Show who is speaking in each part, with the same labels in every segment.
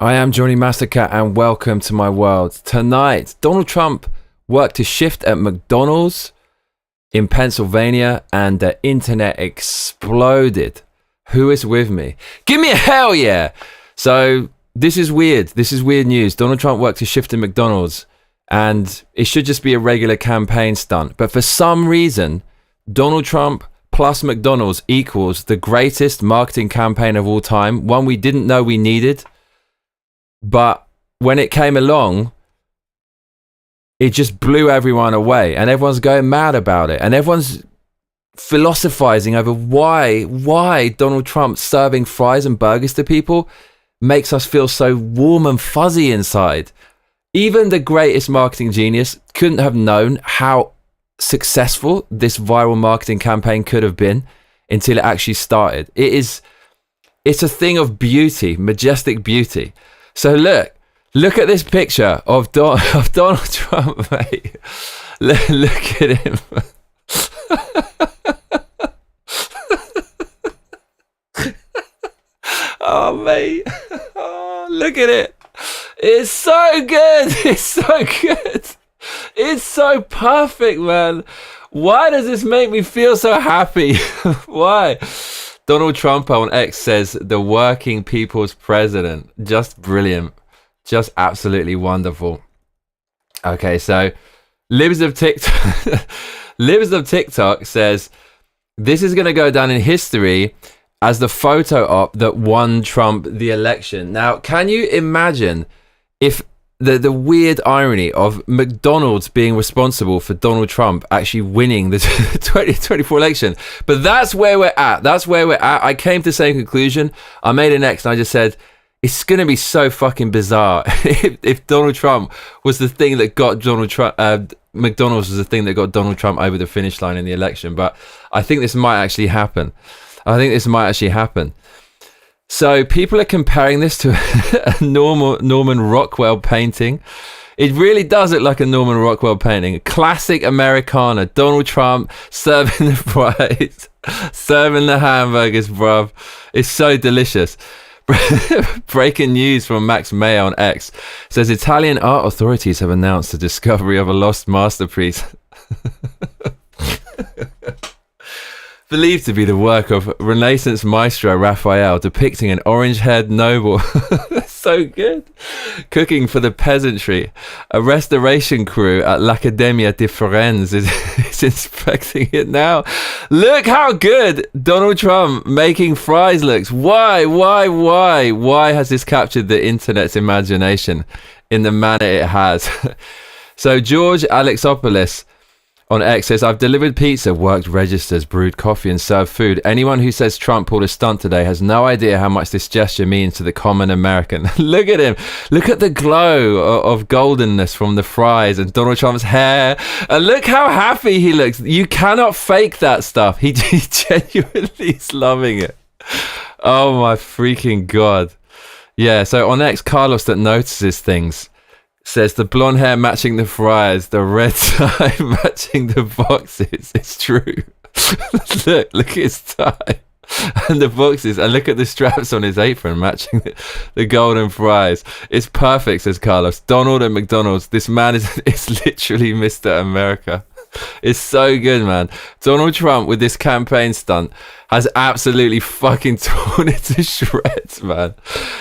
Speaker 1: I am Johnny Massacre and welcome to my world. Tonight, Donald Trump worked to shift at McDonald's in Pennsylvania and the internet exploded. Who is with me? Give me a hell yeah! So, this is weird. This is weird news. Donald Trump worked to shift at McDonald's and it should just be a regular campaign stunt. But for some reason, Donald Trump plus McDonald's equals the greatest marketing campaign of all time. One we didn't know we needed. But when it came along, it just blew everyone away and everyone's going mad about it. And everyone's philosophizing over why Donald Trump serving fries and burgers to people makes us feel so warm and fuzzy inside. Even the greatest marketing genius couldn't have known how successful this viral marketing campaign could have been until it actually started. It's a thing of beauty, majestic beauty. So look at this picture of Donald Trump, mate. Look at him. Oh, mate. Oh, look at it. It's so good. It's so good. It's so perfect, man. Why does this make me feel so happy? Why? Donald Trump on X says, the working people's president. Just brilliant. Just absolutely wonderful. Okay, so Libs of TikTok, Libs of TikTok says, this is going to go down in history as the photo op that won Trump the election. Now, can you imagine if the weird irony of McDonald's being responsible for Donald Trump actually winning the 2024 election? But that's where we're at. That's where we're at. I came to the same conclusion. I made an X and I just said, it's going to be so fucking bizarre if Donald Trump was the thing that got Donald Trump, McDonald's was the thing that got Donald Trump over the finish line in the election. But I think this might actually happen. So people are comparing this to a Norman Rockwell painting. It really does look like a Norman Rockwell painting. A classic Americana. Donald Trump serving the fries, serving the hamburgers, bruv. It's so delicious. Breaking news from Max Mayer on X says Italian art authorities have announced the discovery of a lost masterpiece. Believed to be the work of Renaissance maestro Raphael, depicting an orange-haired noble. So good. Cooking for the peasantry. A restoration crew at L'Accademia di Firenze is inspecting it now. Look how good Donald Trump making fries looks. Why has this captured the internet's imagination in the manner it has? So George Alexopoulos on X says, I've delivered pizza, worked registers, brewed coffee and served food. Anyone who says Trump pulled a stunt today has no idea how much this gesture means to the common American. Look at him. Look at the glow of goldenness from the fries and Donald Trump's hair. And look how happy he looks. You cannot fake that stuff. He genuinely is loving it. Oh my freaking God. Yeah, so on X, Carlos that notices things says the blonde hair matching the fries, the red tie matching the boxes. It's true. look at his tie and the boxes, and look at the straps on his apron matching the golden fries. It's perfect, says Carlos. Donald and McDonald's. This man is literally Mr. America. It's so good, man. Donald Trump with this campaign stunt has absolutely fucking torn it to shreds, man.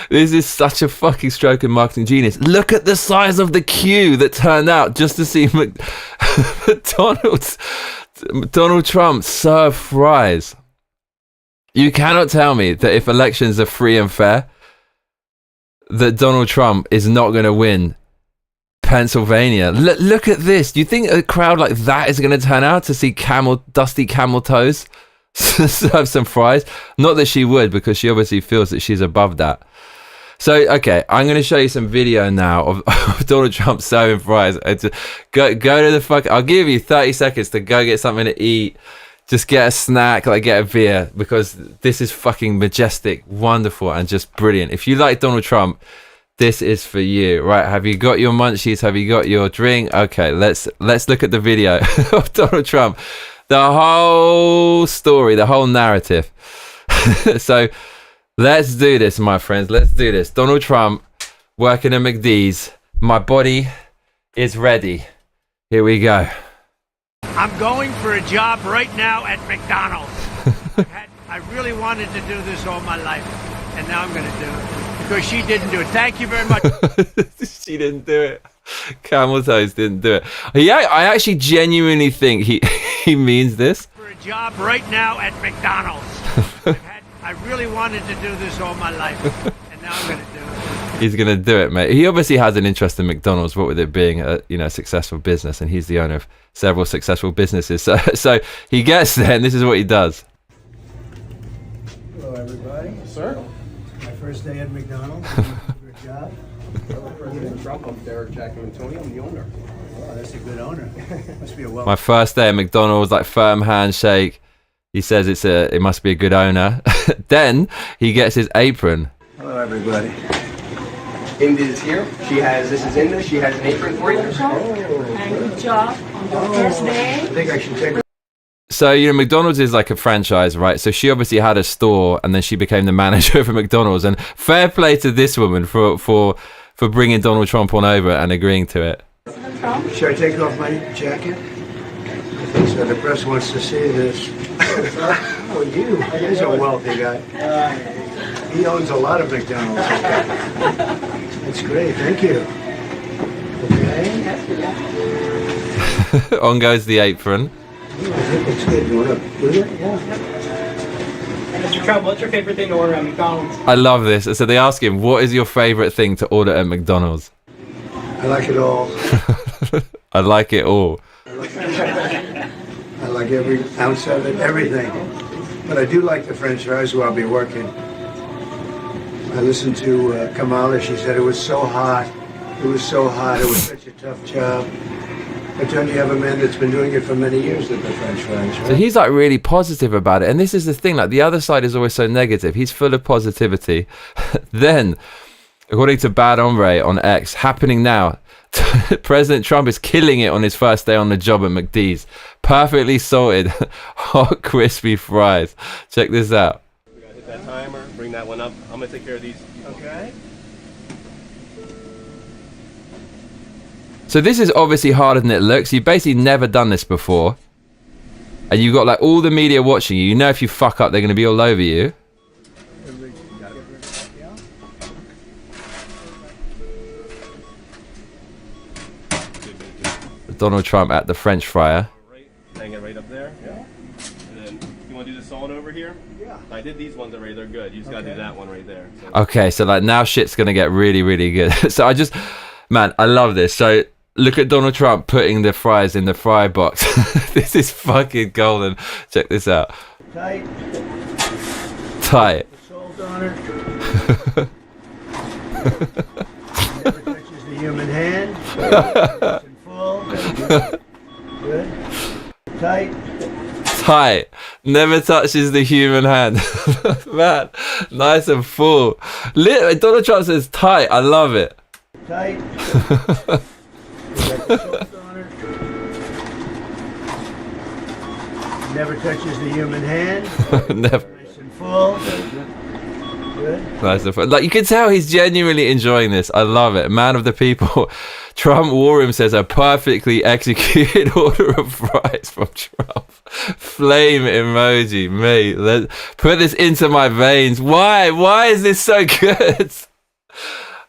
Speaker 1: This is such a fucking stroke of marketing genius. Look at the size of the queue that turned out just to see Donald Trump serve fries. You cannot tell me that if elections are free and fair, that Donald Trump is not going to win Pennsylvania. Look at this. Do you think a crowd like that is going to turn out to see dusty camel toes serve some fries? Not that she would, because she obviously feels that she's above that. So, okay, I'm going to show you some video now of Donald Trump serving fries. Go to the fuck. I'll give you 30 seconds to go get something to eat. Just get a snack, like get a beer, because this is fucking majestic, wonderful, and just brilliant. If you like Donald Trump, this is for you, right? Have you got your munchies? Have you got your drink? Okay, let's look at the video of Donald Trump. The whole story, the whole narrative. So let's do this, my friends. Let's do this. Donald Trump working at McD's. My body is ready. Here we go.
Speaker 2: I'm going for a job right now at McDonald's. I really wanted to do this all my life, and now I'm going to do it because she didn't do it. Thank you very much.
Speaker 1: She didn't do it. Camel Toes didn't do it. Yeah, I actually genuinely think he means this.
Speaker 2: For a job right now at McDonald's. I really wanted to do this all my life, and now I'm going to do it.
Speaker 1: He's going to do it, mate. He obviously has an interest in McDonald's, what with it being a successful business, and he's the owner of several successful businesses. So he gets there, and this is what he does.
Speaker 3: Hello, everybody.
Speaker 4: Sir?
Speaker 3: My first day at McDonald's. Good job.
Speaker 4: President Trump, I'm Derek Jack and Tony. I'm the owner.
Speaker 3: Oh, that's a good owner. Must be a well.
Speaker 1: My first day at McDonald's, like firm handshake. He says it must be a good owner. Then he gets his apron.
Speaker 3: Hello, everybody.
Speaker 4: Indy is here. This is Indy. She has an apron for you.
Speaker 5: And good job on your first day.
Speaker 3: I think I should take.
Speaker 1: So, McDonald's is like a franchise, right? So she obviously had a store, and then she became the manager for McDonald's. And fair play to this woman for bringing Donald Trump on over and agreeing to it.
Speaker 3: Should I take off my jacket? I think so. The press wants to see this. Oh, he's a wealthy guy. He owns a lot of McDonald's. That's great. Thank you. Okay.
Speaker 1: On goes the apron.
Speaker 3: Oh, I think it's good. You want to do it? Yeah.
Speaker 6: Mr. Trump, what's your favorite thing to order at McDonald's?
Speaker 1: I love this. So they ask him, what is your favorite thing to order at McDonald's?
Speaker 3: I like it all.
Speaker 1: I like it all.
Speaker 3: I like every ounce of it, everything. But I do like the French fries where I'll be working. I listened to Kamala. She said it was so hot. It was so hot. It was such a tough job. But don't you have a man that's been doing it for many years at the French fries, right?
Speaker 1: So he's like really positive about it. And this is the thing, like the other side is always so negative. He's full of positivity. Then, according to Bad Hombre on X, happening now, President Trump is killing it on his first day on the job at McD's. Perfectly salted, hot, crispy fries. Check this out.
Speaker 4: We gotta hit that timer, bring that one up. I'm gonna take care of these.
Speaker 3: Okay.
Speaker 1: So this is obviously harder than it looks. You've basically never done this before. And you've got like all the media watching you. You know if you fuck up, they're going to be all over you. Donald Trump at the French fryer.
Speaker 4: Hang it right up there. Yeah. And then you want to do the salt over here?
Speaker 3: Yeah.
Speaker 4: I did these ones already. They're good. You just gotta do that one right there. So.
Speaker 1: Okay, so like now shit's going to get really, really good. So man, I love this. So look at Donald Trump putting the fries in the fry box. This is fucking golden. Check this out.
Speaker 3: Tight.
Speaker 1: Tight.
Speaker 3: Salt on it. Never touches the human hand. Nice and full. Good. Tight.
Speaker 1: Tight. Never touches the human hand. Man, nice and full. Donald Trump says tight. I love it.
Speaker 3: Tight. Salt on it. Never touches the human hand.
Speaker 1: Never.
Speaker 3: Nice and full. Good.
Speaker 1: Nice and fun. Like you can tell he's genuinely enjoying this. I love it. Man of the people. Trump War Room says a perfectly executed order of fries from Trump. Flame emoji, mate. Let's put this into my veins. Why? Why is this so good?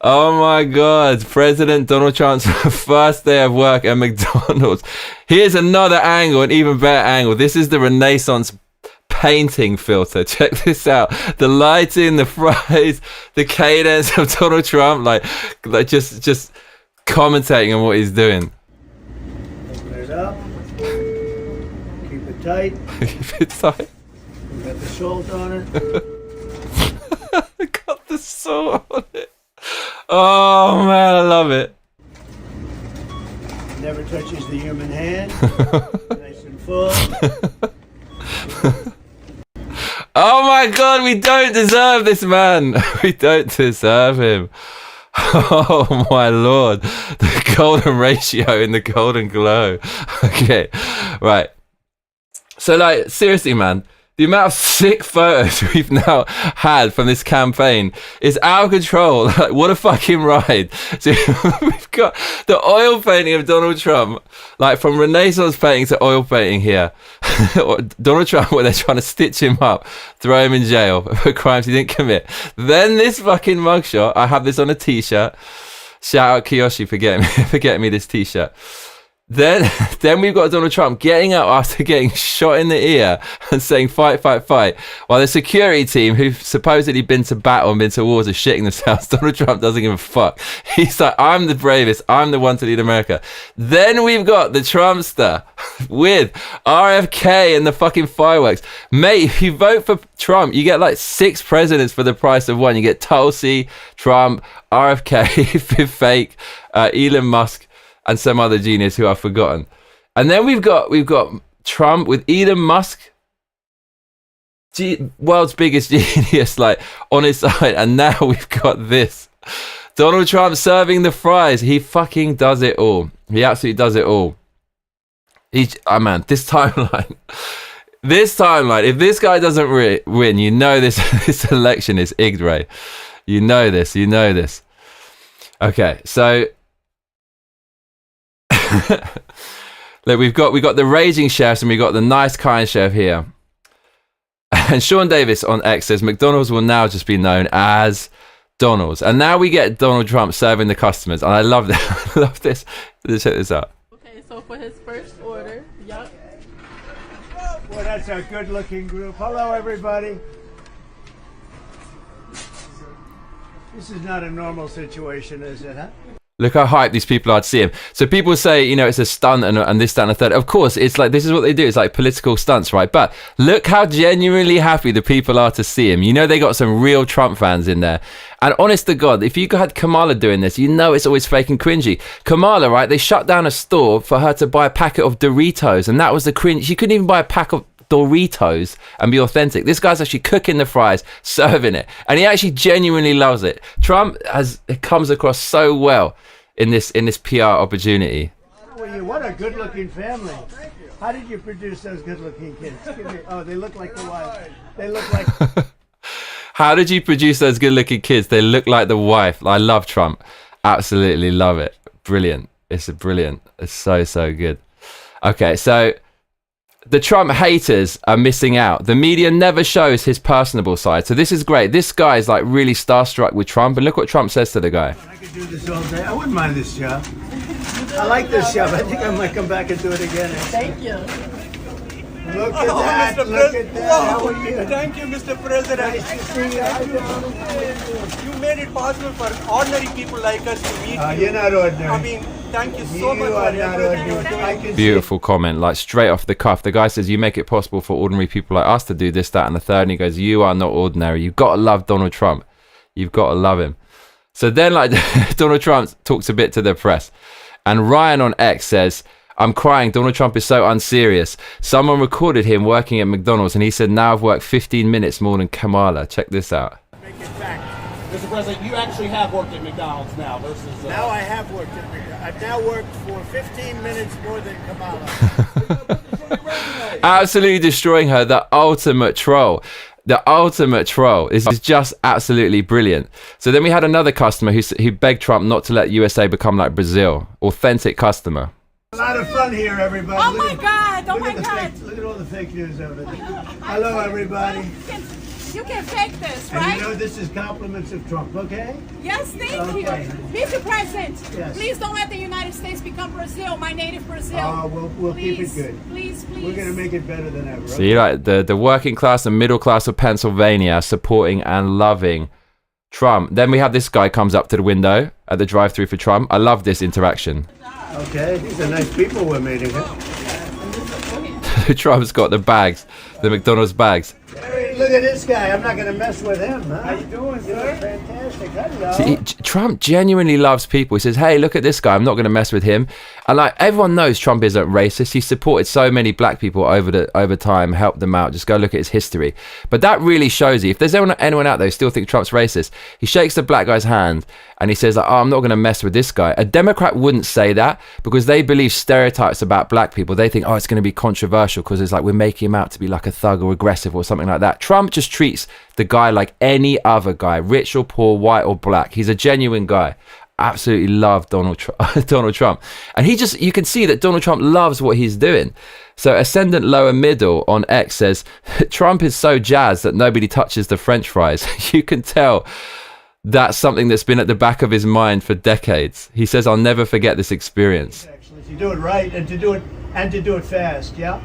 Speaker 1: Oh my God. President Donald Trump's first day of work at McDonald's. Here's another angle, an even better angle. This is the Renaissance painting filter. Check this out. The lighting, the fries, the cadence of Donald Trump, like just commentating on what he's doing.
Speaker 3: Open it up. Keep it tight.
Speaker 1: Keep it tight.
Speaker 3: We got the salt on it.
Speaker 1: Got the salt on it. Oh man, I love it.
Speaker 3: Never touches the human hand. Nice and full.
Speaker 1: Oh my God, we don't deserve this man. We don't deserve him. Oh my Lord. The golden ratio in the golden glow. Okay, right. So like, seriously, man, The amount of sick photos we've now had from this campaign is out of control. Like, what a fucking ride. So we've got the oil painting of Donald Trump, like from Renaissance painting to oil painting here. Donald Trump, where they're trying to stitch him up, throw him in jail for crimes he didn't commit. Then this fucking mugshot. I have this on a t-shirt. Shout out Kiyoshi for getting me this t-shirt. Then we've got Donald Trump getting up after getting shot in the ear and saying fight, fight, fight. While the security team, who've supposedly been to battle and been to wars, are shitting themselves. Donald Trump doesn't give a fuck. He's like, I'm the bravest. I'm the one to lead America. Then we've got the Trumpster with RFK and the fucking fireworks. Mate, if you vote for Trump, you get like 6 presidents for the price of one. You get Tulsi, Trump, RFK, fake, Elon Musk, and some other genius who I've forgotten. And then we've got Trump with Elon Musk, world's biggest genius, like on his side. And now we've got this. Donald Trump serving the fries. He fucking does it all. He absolutely does it all. Oh man, this timeline. If this guy doesn't win, you know this election is Igdre. You know this. Okay, so look, we've got the raging chefs and we've got the nice kind chef here. And Sean Davis on X says McDonald's will now just be known as Donald's. And now we get Donald Trump serving the customers. And I love that. I love this. Let's check this out.
Speaker 5: Okay, so for his first order, yup.
Speaker 3: Well, that's a good-looking group. Hello, everybody. This is not a normal situation, is it, huh?
Speaker 1: Look how hyped these people are to see him. So people say, you know, it's a stunt and this, that, and a third. Of course, it's like, this is what they do. It's like political stunts, right? But look how genuinely happy the people are to see him. You know, they got some real Trump fans in there. And honest to God, if you had Kamala doing this, you know it's always fake and cringy. Kamala, right? They shut down a store for her to buy a packet of Doritos. And that was the cringe. She couldn't even buy a pack of Doritos and be authentic. This guy's actually cooking the fries, serving it, and he actually genuinely loves it. Trump it comes across so well in this PR opportunity.
Speaker 3: How are you? What a good-looking family. How did you produce those good-looking kids? Oh, they look like the wife. They look like.
Speaker 1: How did you produce those good-looking kids? They look like the wife. I love Trump. Absolutely love it. Brilliant. It's brilliant. It's so good. Okay, so the Trump haters are missing out. The media never shows his personable side. So this is great. This guy is like really starstruck with Trump. And look what Trump says to the guy.
Speaker 3: I could do this all day. I wouldn't mind this job. I like this job. I think I might come back and do it again.
Speaker 5: Thank you.
Speaker 3: Look at that.
Speaker 7: Mr.
Speaker 3: Look at that. How are you?
Speaker 7: Thank you, Mr. President.
Speaker 3: Nice to see you. How you doing?
Speaker 7: You made it possible for ordinary people like us to meet you.
Speaker 3: You're not ordinary.
Speaker 7: I mean, thank you so much
Speaker 3: You
Speaker 7: for
Speaker 3: are not
Speaker 7: everything you're
Speaker 3: ordinary.
Speaker 7: doing.
Speaker 3: I can
Speaker 1: Beautiful comment, like straight off the cuff. The guy says, you make it possible for ordinary people like us to do this, that, and the third. And he goes, you are not ordinary. You've got to love Donald Trump. You've got to love him. So then, like, Donald Trump talks a bit to the press. And Ryan on X says, I'm crying. Donald Trump is so unserious. Someone recorded him working at McDonald's and he said, now I've worked 15 minutes more than Kamala. Check this out.
Speaker 8: Mr. President, you actually have worked at McDonald's now versus...
Speaker 3: Now I have worked at McDonald's. I've now worked for 15 minutes more than Kamala.
Speaker 1: Absolutely destroying her. The ultimate troll. The ultimate troll. This is just absolutely brilliant. So then we had another customer who begged Trump not to let USA become like Brazil. Authentic customer.
Speaker 3: A lot of fun here, everybody.
Speaker 5: Oh my God! Oh my
Speaker 3: Look at all the fake news over there. Hello, everybody.
Speaker 5: You can fake this,
Speaker 3: And
Speaker 5: right?
Speaker 3: you know this is compliments of Trump, okay?
Speaker 5: Yes, thank you.
Speaker 3: Okay.
Speaker 5: Mr. President,
Speaker 3: Yes.
Speaker 5: please don't let the United States become Brazil, my native Brazil.
Speaker 3: We'll keep it
Speaker 5: Please,
Speaker 3: good.
Speaker 5: Please.
Speaker 3: We're going to make it better than ever.
Speaker 1: So you like the working class and middle class of Pennsylvania supporting and loving Trump. Then we have this guy comes up to the window at the drive-thru for Trump. I love this interaction.
Speaker 3: Okay, these are nice people we're meeting, huh?
Speaker 1: Trump's got the bags, the McDonald's bags.
Speaker 3: Very look at this guy. I'm not going to mess with him, huh?
Speaker 7: How you doing, sir?
Speaker 3: Fantastic. Hello.
Speaker 1: See, Trump genuinely loves people. He says, hey, look at this guy. I'm not going to mess with him. And like everyone knows Trump isn't racist. He supported so many black people over time, helped them out. Just go look at his history. But that really shows you, if there's anyone out there who still thinks Trump's racist, he shakes the black guy's hand and he says, like, oh, I'm not going to mess with this guy. A Democrat wouldn't say that because they believe stereotypes about black people. They think, oh, it's going to be controversial because it's like we're making him out to be like a thug or aggressive or something like that. Trump just treats the guy like any other guy, rich or poor, white or black. He's a genuine guy. Absolutely love Donald Trump. And you can see that Donald Trump loves what he's doing. So Ascendant Lower Middle on X says, Trump is so jazzed that nobody touches the French fries. You can tell that's something that's been at the back of his mind for decades. He says, I'll never forget this experience.
Speaker 3: Excellent. To do it right and to do it fast, yeah?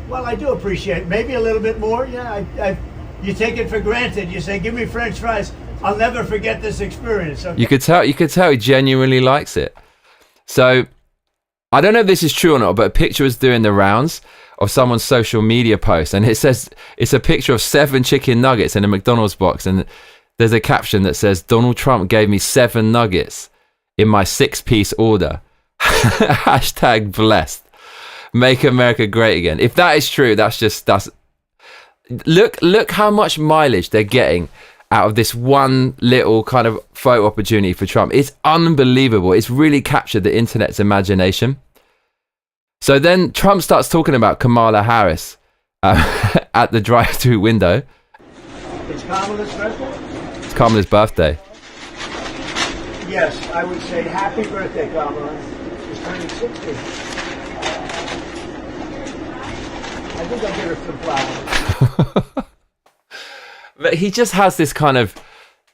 Speaker 3: Well, I do appreciate it. Maybe a little bit more. Yeah, you take it for granted. You say, give me French fries. I'll never forget this experience. Okay?
Speaker 1: You could tell he genuinely likes it. So I don't know if this is true or not, but a picture was doing the rounds of someone's social media post, and it says it's a picture of 7 chicken nuggets in a McDonald's box, and there's a caption that says, Donald Trump gave me 7 nuggets in my 6-piece order. Hashtag blessed. Make America great again. If that is true, that's look how much mileage they're getting out of this one little kind of photo opportunity for Trump. It's unbelievable. It's really captured the internet's imagination. So then Trump starts talking about Kamala Harris at the drive-through window.
Speaker 3: It's Kamala's birthday?
Speaker 1: It's Kamala's birthday.
Speaker 3: Yes, I would say happy birthday, Kamala. She's turning 60. I think I'll give her some flowers.
Speaker 1: But he just has this kind of,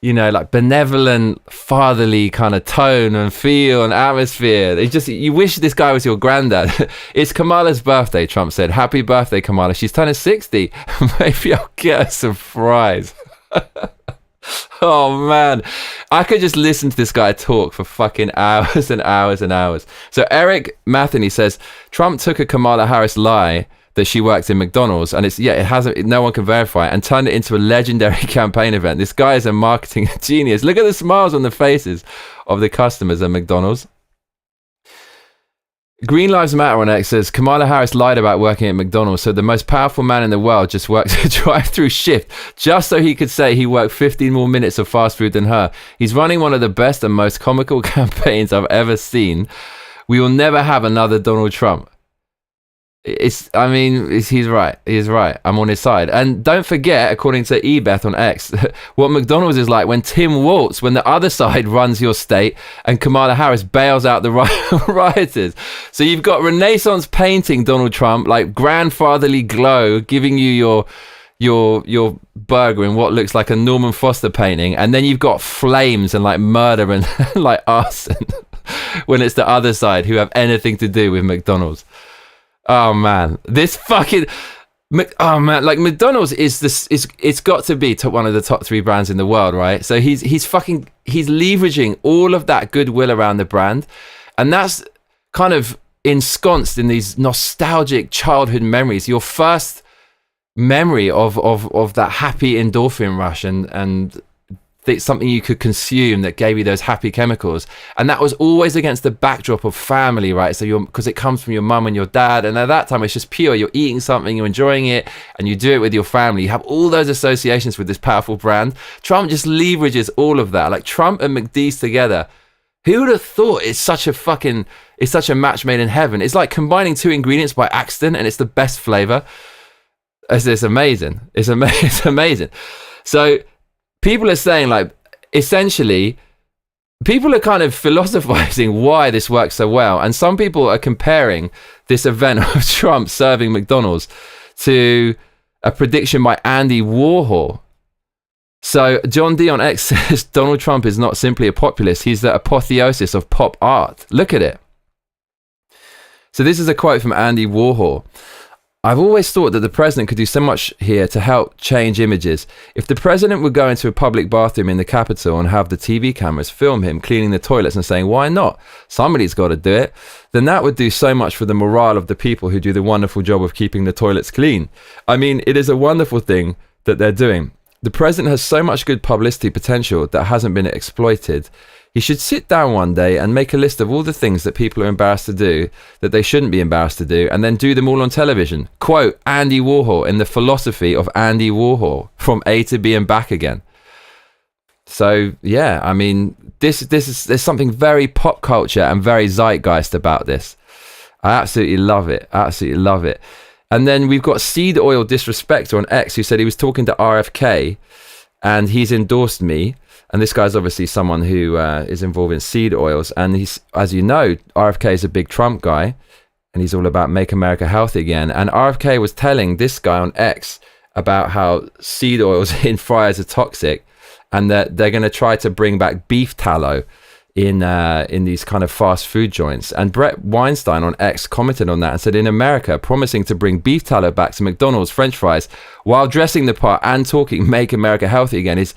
Speaker 1: like benevolent, fatherly kind of tone and feel and atmosphere. You wish this guy was your granddad. It's Kamala's birthday, Trump said. Happy birthday, Kamala. She's turning 60. Maybe I'll get her some fries. Oh, man. I could just listen to this guy talk for fucking hours and hours and hours. So Eric Matheny says, Trump took a Kamala Harris lie that she works in McDonald's, and no one can verify it, and turned it into a legendary campaign event. This guy is a marketing genius. Look at the smiles on the faces of the customers at McDonald's. Green Lives Matter on X says, Kamala Harris lied about working at McDonald's, so the most powerful man in the world just worked a drive-through shift just so he could say he worked 15 more minutes of fast food than her. He's running one of the best and most comical campaigns I've ever seen. We will never have another Donald Trump. He's right. He's right. I'm on his side. And don't forget, according to Ebeth on X, what McDonald's is like when the other side runs your state and Kamala Harris bails out the rioters. So you've got Renaissance painting Donald Trump, like grandfatherly glow, giving you your burger in what looks like a Norman Foster painting, and then you've got flames and like murder and like arson when it's the other side who have anything to do with McDonald's. Oh man, like McDonald's it's got to be one of the top 3 brands in the world, right? So he's leveraging all of that goodwill around the brand, and that's kind of ensconced in these nostalgic childhood memories. Your first memory of that happy endorphin rush and something you could consume that gave you those happy chemicals, and that was always against the backdrop of family, right? So because it comes from your mum and your dad, and at that time it's just pure. You're eating something, you're enjoying it, and you do it with your family. You have all those associations with this powerful brand. Trump just leverages all of that, like Trump and McDee's together. Who would have thought it's such a match made in heaven? It's like combining 2 ingredients by accident, and it's the best flavor. It's amazing. It's amazing. So people are saying, like, essentially, people are kind of philosophizing why this works so well. And some people are comparing this event of Trump serving McDonald's to a prediction by Andy Warhol. So John D on X says, Donald Trump is not simply a populist. He's the apotheosis of pop art. Look at it. So this is a quote from Andy Warhol. I've always thought that the president could do so much here to help change images. If the president would go into a public bathroom in the Capitol and have the TV cameras film him cleaning the toilets and saying, why not? Somebody's got to do it. Then that would do so much for the morale of the people who do the wonderful job of keeping the toilets clean. I mean, it is a wonderful thing that they're doing. The president has so much good publicity potential that hasn't been exploited. He should sit down one day and make a list of all the things that people are embarrassed to do, that they shouldn't be embarrassed to do, and then do them all on television. Quote Andy Warhol in The Philosophy of Andy Warhol, From A to B and Back Again. So, yeah, I mean, there's something very pop culture and very zeitgeist about this. I absolutely love it. Absolutely love it. And then we've got Seed Oil Disrespector on X, who said he was talking to RFK and he's endorsed me. And this guy's obviously someone who is involved in seed oils. And he's, as you know, RFK is a big Trump guy. And he's all about make America healthy again. And RFK was telling this guy on X about how seed oils in fryers are toxic. And that they're going to try to bring back beef tallow in these kind of fast food joints. And Brett Weinstein on X commented on that and said, in America, promising to bring beef tallow back to McDonald's French fries while dressing the part and talking make America healthy again is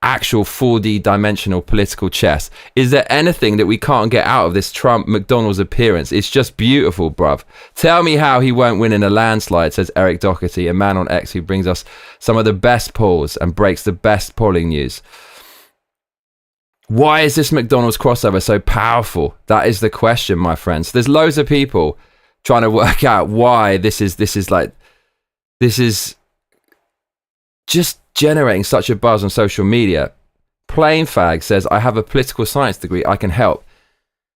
Speaker 1: actual 4D dimensional political chess. Is there anything that we can't get out of this Trump McDonald's appearance? It's just beautiful, bruv. Tell me how he won't win in a landslide, says Eric Doherty, a man on X who brings us some of the best polls and breaks the best polling news. Why is this McDonald's crossover so powerful? That is the question, my friends. There's loads of people trying to work out why this is just generating such a buzz on social media. Plain Fag says, I have a political science degree, I can help.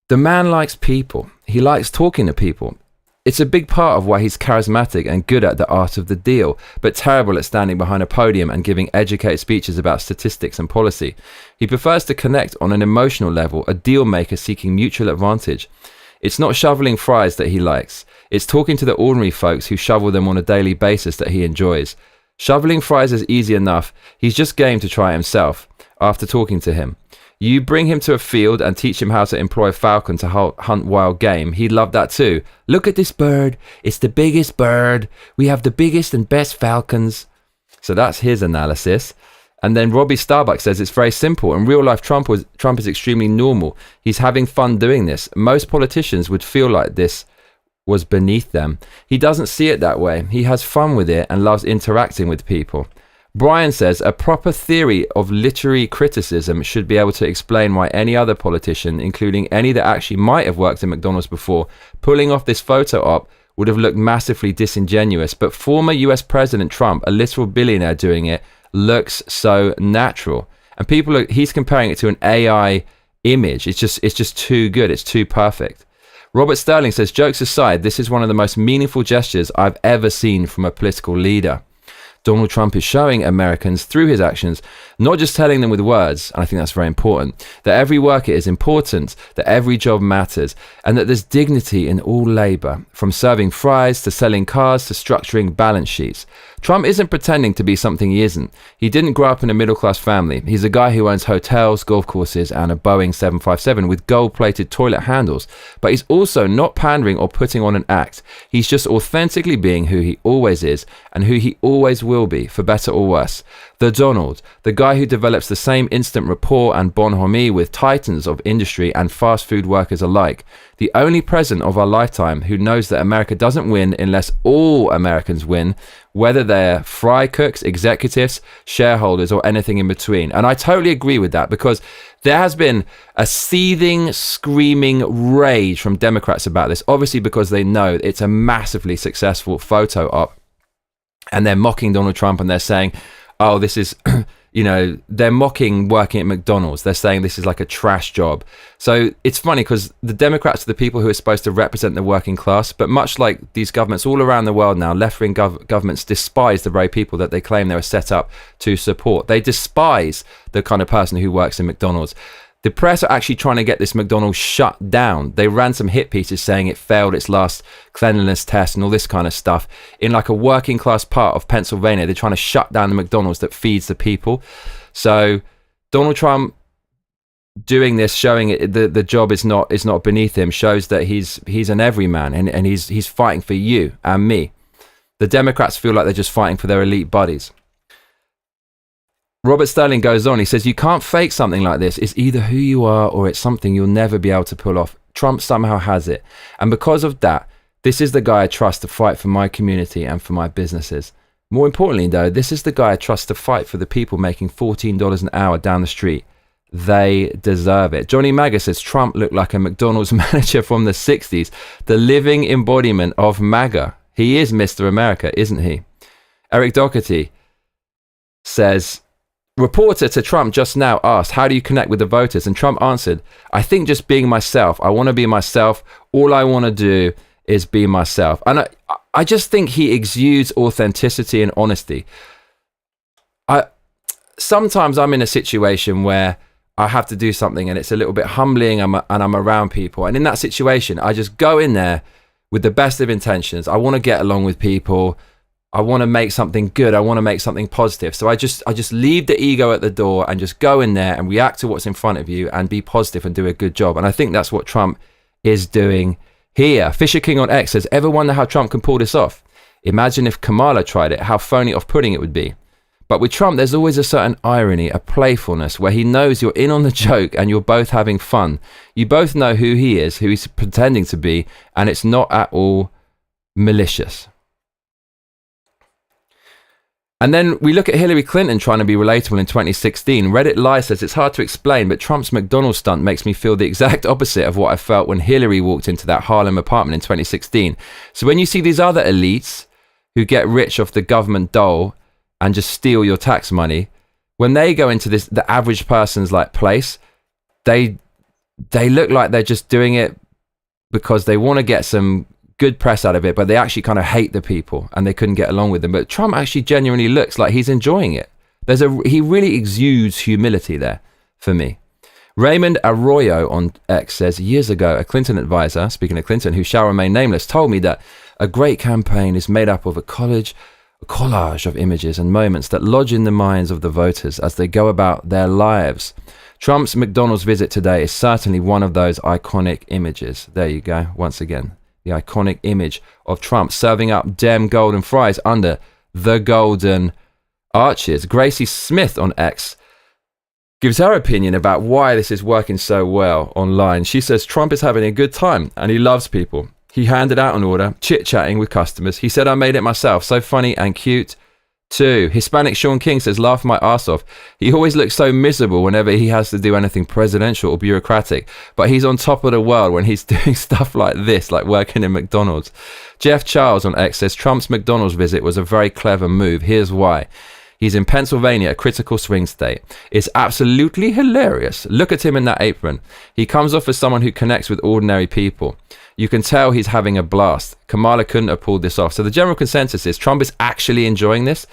Speaker 1: The man likes people. He likes talking to people. It's a big part of why he's charismatic and good at the art of the deal, but terrible at standing behind a podium and giving educated speeches about statistics and policy. He prefers to connect on an emotional level, a deal maker seeking mutual advantage. It's not shoveling fries that he likes. It's talking to the ordinary folks who shovel them on a daily basis that he enjoys. Shoveling fries is easy enough. He's just game to try it himself after talking to him. You bring him to a field and teach him how to employ a falcon to hunt wild game. He'd love that too. Look at this bird. It's the biggest bird. We have the biggest and best falcons. So that's his analysis. And then Robbie Starbuck says it's very simple. In real life, Trump is extremely normal. He's having fun doing this. Most politicians would feel like this was beneath them. He doesn't see it that way. He has fun with it and loves interacting with people. Brian says a proper theory of literary criticism should be able to explain why any other politician, including any that actually might have worked at McDonald's before, pulling off this photo op would have looked massively disingenuous. But former US President Trump, a literal billionaire doing it, looks so natural. And he's comparing it to an AI image. It's just too good. It's too perfect. Robert Sterling says, jokes aside, this is one of the most meaningful gestures I've ever seen from a political leader. Donald Trump is showing Americans through his actions, not just telling them with words, and I think that's very important, that every worker is important, that every job matters, and that there's dignity in all labor, from serving fries to selling cars to structuring balance sheets. Trump isn't pretending to be something he isn't. He didn't grow up in a middle-class family. He's a guy who owns hotels, golf courses, and a Boeing 757 with gold-plated toilet handles. But he's also not pandering or putting on an act. He's just authentically being who he always is and who he always will be, for better or worse. The Donald, the guy who develops the same instant rapport and bonhomie with titans of industry and fast food workers alike. The only president of our lifetime who knows that America doesn't win unless all Americans win, whether they're fry cooks, executives, shareholders, or anything in between. And I totally agree with that, because there has been a seething, screaming rage from Democrats about this, obviously because they know it's a massively successful photo op. And they're mocking Donald Trump and they're saying, oh, this is, they're mocking working at McDonald's. They're saying this is like a trash job. So it's funny because the Democrats are the people who are supposed to represent the working class. But much like these governments all around the world now, left-wing governments despise the very people that they claim they were set up to support. They despise the kind of person who works in McDonald's. The press are actually trying to get this McDonald's shut down. They ran some hit pieces saying it failed its last cleanliness test and all this kind of stuff. In like a working class part of Pennsylvania, they're trying to shut down the McDonald's that feeds the people. So Donald Trump doing this, showing it, the job is not beneath him, shows that he's an everyman and he's fighting for you and me. The Democrats feel like they're just fighting for their elite buddies. Robert Sterling goes on. He says, you can't fake something like this. It's either who you are or it's something you'll never be able to pull off. Trump somehow has it. And because of that, this is the guy I trust to fight for my community and for my businesses. More importantly, though, this is the guy I trust to fight for the people making $14 an hour down the street. They deserve it. Johnny Maga says Trump looked like a McDonald's manager from the 60s, the living embodiment of MAGA. He is Mr. America, isn't he? Eric Doherty says, reporter to Trump just now asked, how do you connect with the voters? And Trump answered, I think just being myself. I want to be myself. All I want to do is be myself. And I just think he exudes authenticity and honesty. Sometimes I'm in a situation where I have to do something and it's a little bit humbling and I'm around people. And in that situation, I just go in there with the best of intentions. I want to get along with people. I want to make something good. I want to make something positive. So I just leave the ego at the door and just go in there and react to what's in front of you and be positive and do a good job. And I think that's what Trump is doing here. Fisher King on X says, ever wonder how Trump can pull this off? Imagine if Kamala tried it, how phony off-putting it would be. But with Trump, there's always a certain irony, a playfulness, where he knows you're in on the joke and you're both having fun. You both know who he is, who he's pretending to be, and it's not at all malicious. And then we look at Hillary Clinton trying to be relatable in 2016. Reddit Lie says, it's hard to explain, but Trump's McDonald's stunt makes me feel the exact opposite of what I felt when Hillary walked into that Harlem apartment in 2016. So when you see these other elites who get rich off the government dole and just steal your tax money, when they go into this, the average person's like place, they look like they're just doing it because they want to get some good press out of it, but they actually kind of hate the people and they couldn't get along with them. But Trump actually genuinely looks like he's enjoying it. He really exudes humility there for me. Raymond Arroyo on X says, years ago, a Clinton advisor, speaking of Clinton, who shall remain nameless, told me that a great campaign is made up of a collage of images and moments that lodge in the minds of the voters as they go about their lives. Trump's McDonald's visit today is certainly one of those iconic images. There you go, once again. The iconic image of Trump serving up Dem golden fries under the golden arches. Gracie Smith on X gives her opinion about why this is working so well online. She says Trump is having a good time and he loves people. He handed out an order, chit-chatting with customers. He said, I made it myself. So funny and cute too. Hispanic Sean King says, laugh my ass off. He always looks so miserable whenever he has to do anything presidential or bureaucratic, but he's on top of the world when he's doing stuff like this, like working in McDonald's. Jeff Charles on X says, Trump's McDonald's visit was a very clever move. Here's why. He's in Pennsylvania, a critical swing state. It's absolutely hilarious. Look at him in that apron. He comes off as someone who connects with ordinary people. You can tell he's having a blast. Kamala couldn't have pulled this off. So the general consensus is Trump is actually enjoying this.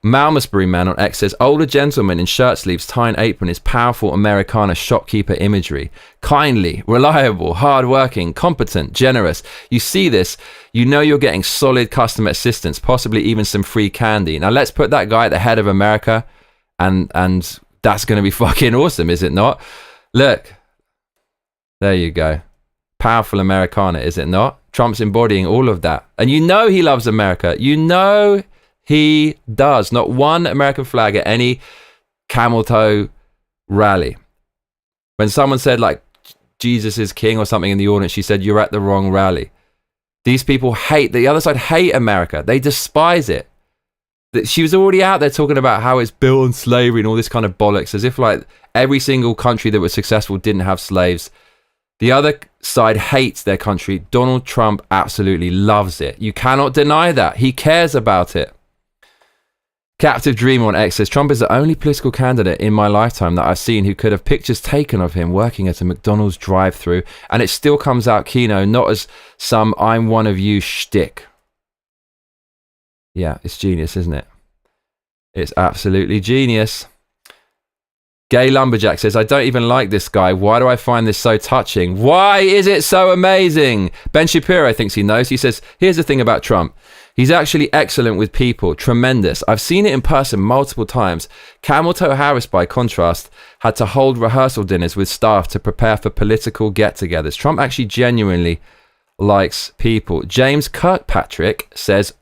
Speaker 1: Malmesbury Man on X says, older gentleman in shirt sleeves, tie and apron is powerful Americana shopkeeper imagery. Kindly, reliable, hardworking, competent, generous. You see this, you know you're getting solid customer assistance, possibly even some free candy. Now let's put that guy at the head of America and that's going to be fucking awesome, is it not? Look, there you go. Powerful Americana, is it not? Trump's embodying all of that. And you know he loves America. You know he does. Not one American flag at any camel toe rally. When someone said like Jesus is king or something in the audience, she said, you're at the wrong rally. These people hate, the other side hate America. They despise it. She was already out there talking about how it's built on slavery and all this kind of bollocks, as if like every single country that was successful didn't have slaves. The other side hates their country. Donald Trump absolutely loves it. You cannot deny that. He cares about it. Captive Dreamer on X says, Trump is the only political candidate in my lifetime that I've seen who could have pictures taken of him working at a McDonald's drive-thru, and it still comes out kino, not as some I'm one of you shtick. Yeah, it's genius, isn't it? It's absolutely genius. Gay Lumberjack says, I don't even like this guy. Why do I find this so touching? Why is it so amazing? Ben Shapiro thinks he knows. He says, here's the thing about Trump. He's actually excellent with people. Tremendous. I've seen it in person multiple times. Camel Toe Harris, by contrast, had to hold rehearsal dinners with staff to prepare for political get-togethers. Trump actually genuinely likes people. James Kirkpatrick says,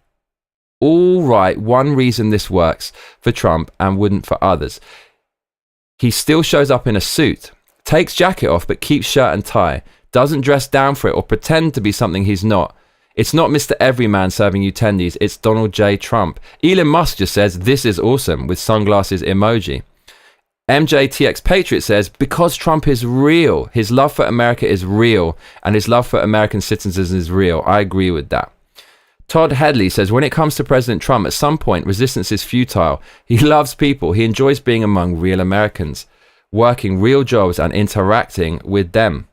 Speaker 1: all right, one reason this works for Trump and wouldn't for others. He still shows up in a suit, takes jacket off but keeps shirt and tie, doesn't dress down for it or pretend to be something he's not. It's not Mr. Everyman serving you tendies, it's Donald J. Trump. Elon Musk just says, this is awesome, with sunglasses emoji. MJTX Patriot says, because Trump is real, his love for America is real, and his love for American citizens is real. I agree with that. Todd Headley says, when it comes to President Trump, at some point, resistance is futile. He loves people. He enjoys being among real Americans, working real jobs and interacting with them.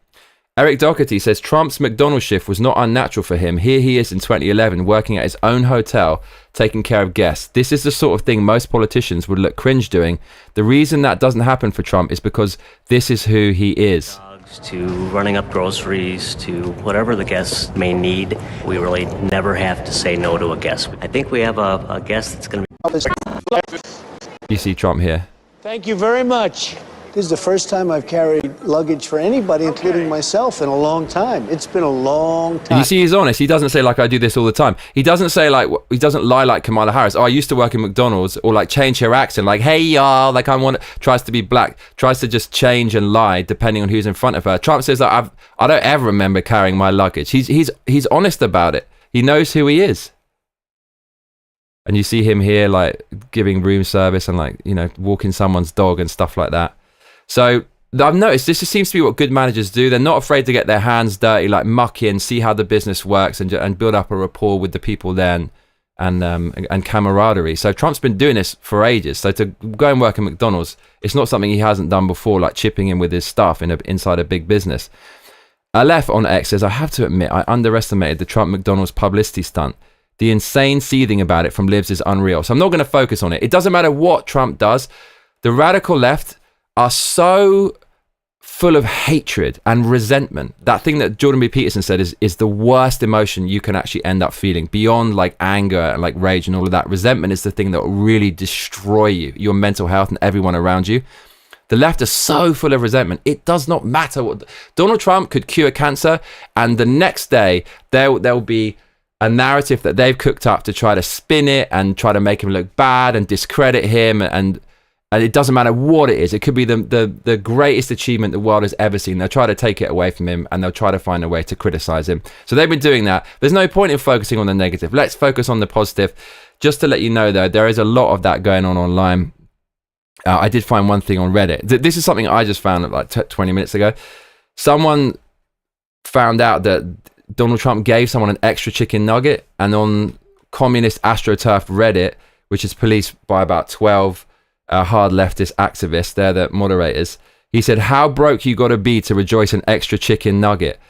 Speaker 1: Eric Doherty says, Trump's McDonald's shift was not unnatural for him. Here he is in 2011, working at his own hotel, taking care of guests. This is the sort of thing most politicians would look cringe doing. The reason that doesn't happen for Trump is because this is who he is.
Speaker 9: To running up groceries, to whatever the guests may need. We really never have to say no to a guest. I think we have a guest that's going to be...
Speaker 1: You see Trump here.
Speaker 3: Thank you very much. This is the first time I've carried luggage for anybody, including myself, in a long time. It's been a long time.
Speaker 1: And you see, he's honest. He doesn't say, like, I do this all the time. He doesn't say, like, he doesn't lie like Kamala Harris. Oh, I used to work at McDonald's, or like change her accent, like, hey y'all, like tries to be black, tries to just change and lie depending on who's in front of her. Trump says, like, I don't ever remember carrying my luggage. He's honest about it. He knows who he is. And you see him here, like, giving room service and, like, you know, walking someone's dog and stuff like that. So I've noticed this just seems to be what good managers do. They're not afraid to get their hands dirty, like muck in, see how the business works, and build up a rapport with the people there, and camaraderie. So Trump's been doing this for ages. So to go and work at McDonald's, it's not something he hasn't done before, like chipping in with his stuff inside a big business. Aleph on X says, I have to admit, I underestimated the Trump McDonald's publicity stunt. The insane seething about it from libs is unreal. So I'm not going to focus on it. It doesn't matter what Trump does. The radical left are so full of hatred and resentment. That thing that Jordan B. Peterson said is the worst emotion you can actually end up feeling, beyond like anger and like rage and all of that. Resentment is the thing that will really destroy you, your mental health, and everyone around you. The left are so full of resentment. It does not matter what Donald Trump could cure cancer, and the next day there'll be a narrative that they've cooked up to try to spin it and try to make him look bad and discredit him, and it doesn't matter what it is. It could be the greatest achievement the world has ever seen. They'll try to take it away from him, and they'll try to find a way to criticize him. So they've been doing that. There's no point in focusing on the negative. Let's focus on the positive. Just to let you know, though, there is a lot of that going on online. I did find one thing on Reddit. This is something I just found like 20 minutes ago. Someone found out that Donald Trump gave someone an extra chicken nugget, and on communist AstroTurf Reddit, which is policed by about 12 hard leftist activists, they're the moderators, he said, how broke you gotta be to rejoice an extra chicken nugget?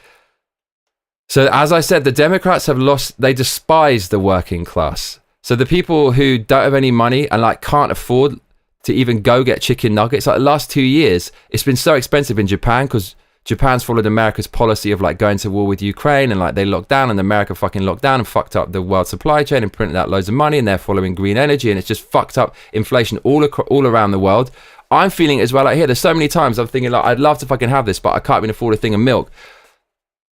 Speaker 1: So as I said, the Democrats have lost, they despise the working class. So the people who don't have any money and like can't afford to even go get chicken nuggets, like the last 2 years, it's been so expensive in Japan because Japan's followed America's policy of like going to war with Ukraine, and like they locked down, and America fucking locked down and fucked up the world supply chain and printed out loads of money, and they're following green energy, and it's just fucked up inflation all around the world. I'm feeling it as well out here. There's so many times I'm thinking like, I'd love to fucking have this, but I can't even afford a thing of milk.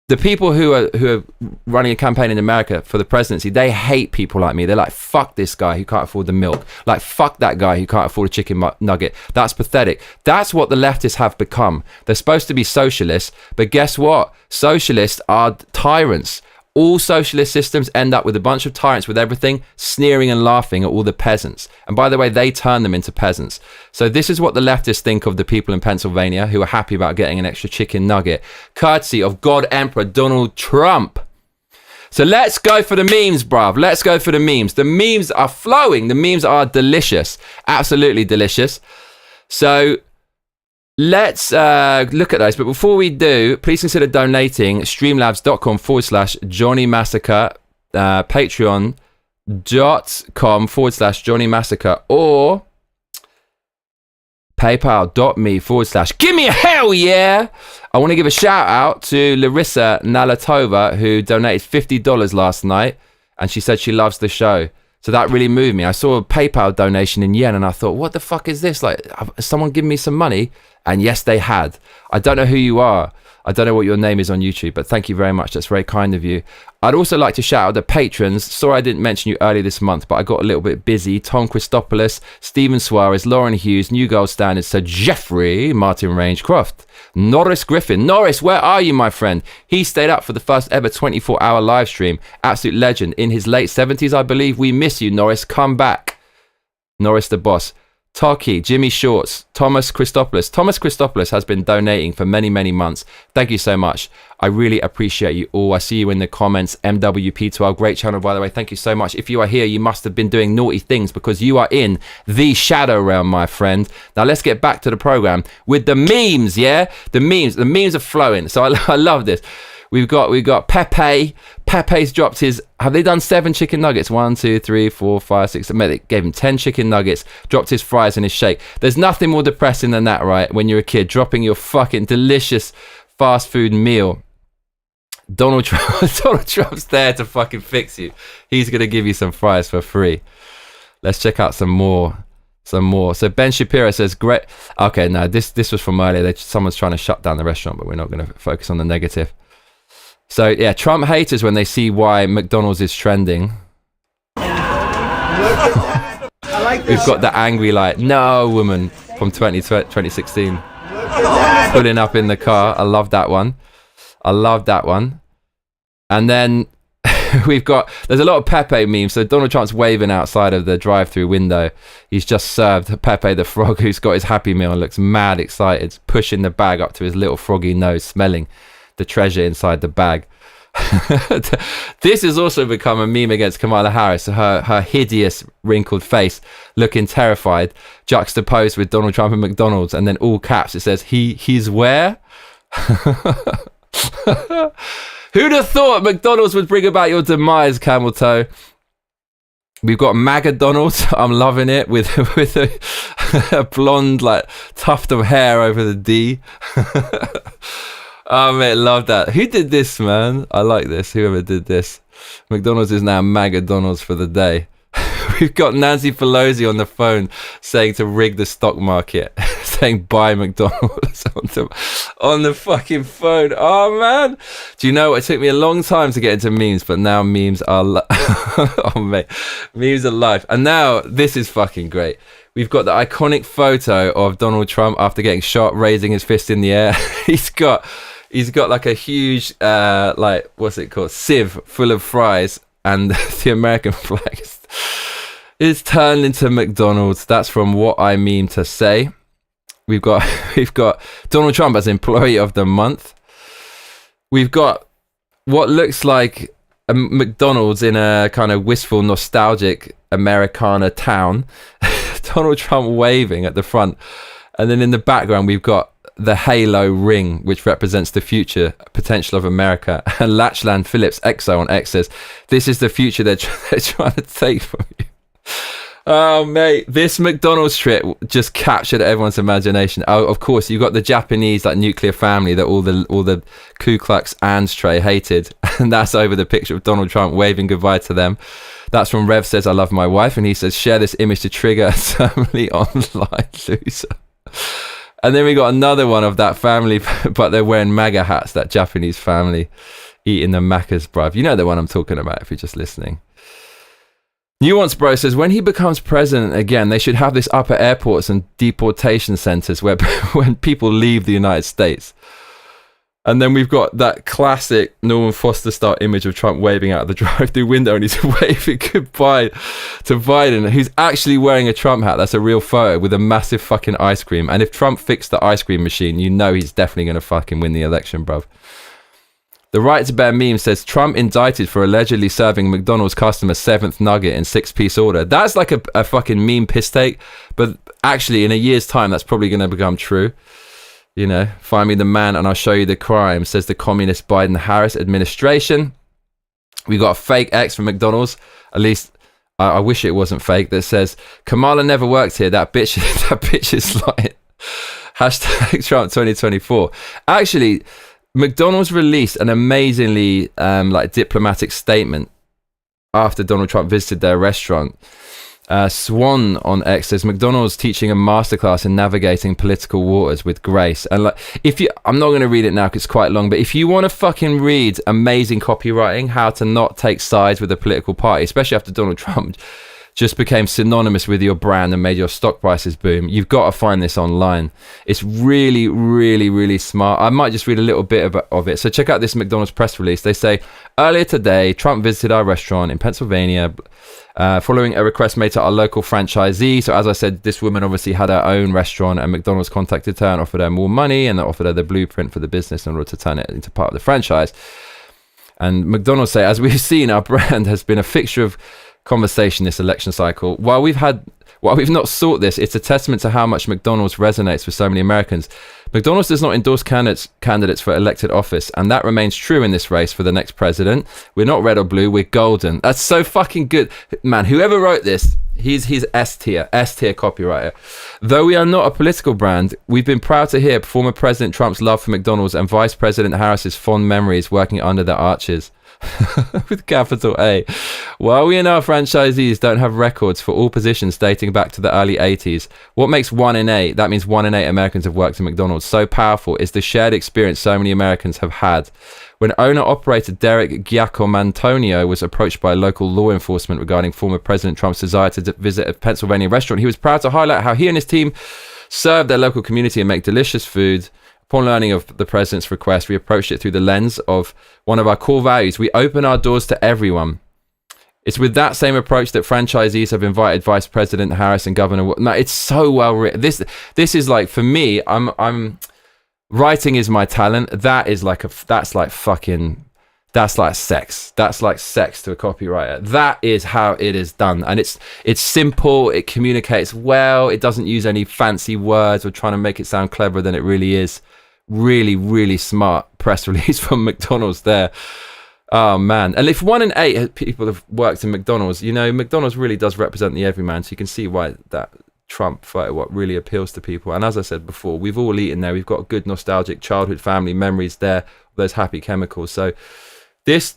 Speaker 1: The people who are running a campaign in America for the presidency, they hate people like me. They're like, fuck this guy who can't afford the milk. Like, fuck that guy who can't afford a chicken nugget. That's pathetic. That's what the leftists have become. They're supposed to be socialists, but guess what? Socialists are tyrants. All socialist systems end up with a bunch of tyrants with everything, sneering and laughing at all the peasants. And by the way, they turn them into peasants. So this is what the leftists think of the people in Pennsylvania who are happy about getting an extra chicken nugget, courtesy of God Emperor Donald Trump. So let's go for the memes, bruv. Let's go for the memes. The memes are flowing. The memes are delicious. Absolutely delicious. So let's look at those. But before we do, please consider donating. Streamlabs.com/Johnny Massacre, patreon.com/Johnny Massacre, or paypal.me/ give me a hell yeah. I want to give a shout out to Larissa Nalatova, who donated $50 last night, and she said she loves the show. So that really moved me. I saw a PayPal donation in yen, and I thought, what the fuck is this? Like, someone give me some money? And yes, they had. I don't know who you are. I don't know what your name is on YouTube, but thank you very much. That's very kind of you. I'd also like to shout out the patrons. Sorry I didn't mention you earlier this month, but I got a little bit busy. Tom Christopoulos, Stephen Suarez, Lauren Hughes, New Gold Standard, Sir Jeffrey, Martin Rangecroft, Norris Griffin. Norris, where are you, my friend? He stayed up for the first ever 24-hour live stream. Absolute legend. In his late 70s, I believe. We miss you, Norris. Come back. Norris the boss. Tarky, Jimmy Shorts, Thomas Christopoulos. Thomas Christopoulos has been donating for many, many months. Thank you so much. I really appreciate you all. I see you in the comments. MWP12, great channel, by the way. Thank you so much. If you are here, you must have been doing naughty things because you are in the shadow realm, my friend. Now, let's get back to the program with the memes, yeah? The memes are flowing. So I love this. We've got Pepe. Pepe's dropped his. Have they done 7 chicken nuggets? 1, 2, 3, 4, 5, 6. They gave him 10 chicken nuggets. Dropped his fries and his shake. There's nothing more depressing than that, right? When you're a kid, dropping your fucking delicious fast food meal. Donald Trump's there to fucking fix you. He's gonna give you some fries for free. Let's check out some more. So Ben Shapiro says, great. Okay, no, this was from earlier. Someone's trying to shut down the restaurant, but we're not going to focus on the negative. So yeah, Trump haters when they see why McDonald's is trending. We've got the angry no woman from 2016 pulling up in the car. I love that one. And then there's a lot of Pepe memes. So Donald Trump's waving outside of the drive-through window. He's just served Pepe the frog, who's got his Happy Meal and looks mad excited, pushing the bag up to his little froggy nose, smelling the treasure inside the bag. This has also become a meme against Kamala Harris, her hideous wrinkled face looking terrified, juxtaposed with Donald Trump and McDonald's, and then all caps it says he's where. Who'd have thought McDonald's would bring about your demise, Camel Toe? We've got McDonald's. I'm loving it with a blonde tuft of hair over the D. Oh, mate, love that. Who did this, man? I like this. Whoever did this. McDonald's is now McDonald's for the day. We've got Nancy Pelosi on the phone saying to rig the stock market, saying buy McDonald's on the fucking phone. Oh, man. Do you know, it took me a long time to get into memes, but now memes are oh, mate. Memes are life. And now this is fucking great. We've got the iconic photo of Donald Trump after getting shot, raising his fist in the air. He's got like a huge, what's it called? Sieve full of fries, and the American flag is turned into McDonald's. That's from What I Mean to Say. We've got Donald Trump as Employee of the Month. We've got what looks like a McDonald's in a kind of wistful, nostalgic Americana town. Donald Trump waving at the front, and then in the background we've got the halo ring, which represents the future potential of America. And Latchland Phillips Exo on X says, this is the future they're trying to take from you. Oh, mate, this McDonald's trip just captured everyone's imagination. Oh, of course, you've got the Japanese nuclear family that all the Ku Klux Klan stray hated, and that's over the picture of Donald Trump waving goodbye to them. That's from Rev says, I love my wife, and he says, share this image to trigger a terminally online loser. And then we got another one of that family, but they're wearing MAGA hats, that Japanese family eating the Macca's, bruv. You know the one I'm talking about if you're just listening. Nuance Bro says, when he becomes president again, they should have this up at airports and deportation centers where when people leave the United States. And then we've got that classic Norman Foster style image of Trump waving out of the drive-through window, and he's waving goodbye to Biden, who's actually wearing a Trump hat. That's a real photo with a massive fucking ice cream. And if Trump fixed the ice cream machine, you know he's definitely going to fucking win the election, bruv. The Right to Bear meme says, Trump indicted for allegedly serving McDonald's customer 7th nugget in 6-piece order. That's like a fucking meme piss take, but actually in a year's time, that's probably going to become true. You know, find me the man and I'll show you the crime, says the communist Biden-Harris administration. We got a fake X from McDonald's. At least I wish it wasn't fake. That says, Kamala never worked here. That bitch is lying. Hashtag Trump 2024. Actually, McDonald's released an amazingly diplomatic statement after Donald Trump visited their restaurant. Swan on X says McDonald's teaching a masterclass in navigating political waters with grace. And like, I'm not going to read it now because it's quite long, but if you want to fucking read amazing copywriting, how to not take sides with a political party, especially after Donald Trump just became synonymous with your brand and made your stock prices boom, you've got to find this online. It's really, really, really smart. I might just read a little bit of it. So check out this McDonald's press release. They say, earlier today, Trump visited our restaurant in Pennsylvania following a request made to our local franchisee. So as I said, this woman obviously had her own restaurant, and McDonald's contacted her and offered her more money and offered her the blueprint for the business in order to turn it into part of the franchise. And McDonald's say, as we've seen, our brand has been a fixture of conversation this election cycle. While we've not sought this, it's a testament to how much McDonald's resonates with so many Americans. McDonald's does not endorse candidates for elected office, and that remains true in this race for the next president. We're not red or blue, we're golden. That's so fucking good. Man, whoever wrote this, he's S tier copywriter. Though we are not a political brand, we've been proud to hear former President Trump's love for McDonald's and Vice President Harris's fond memories working under their arches. With capital A. While we and our franchisees don't have records for all positions dating back to the early 80s, what makes 1 in 8, that means 1 in 8 Americans have worked in McDonald's, so powerful is the shared experience so many Americans have had. When owner-operator Derek Giacomantonio was approached by local law enforcement regarding former President Trump's desire to visit a Pennsylvania restaurant, he was proud to highlight how he and his team serve their local community and make delicious food. Upon learning of the president's request, we approached it through the lens of one of our core values. We open our doors to everyone. It's with that same approach that franchisees have invited Vice President Harris and Governor. No, it's so well written. This is like, for me, I'm writing is my talent. That's like sex. That's like sex to a copywriter. That is how it is done. And it's simple. It communicates well. It doesn't use any fancy words or trying to make it sound cleverer than it really is. Really, really smart press release from McDonald's there. Oh, man. And if 1 in 8 people have worked in McDonald's, you know, McDonald's really does represent the everyman. So you can see why that Trump photo what really appeals to people. And as I said before, we've all eaten there. We've got good nostalgic childhood family memories there. Those happy chemicals. So this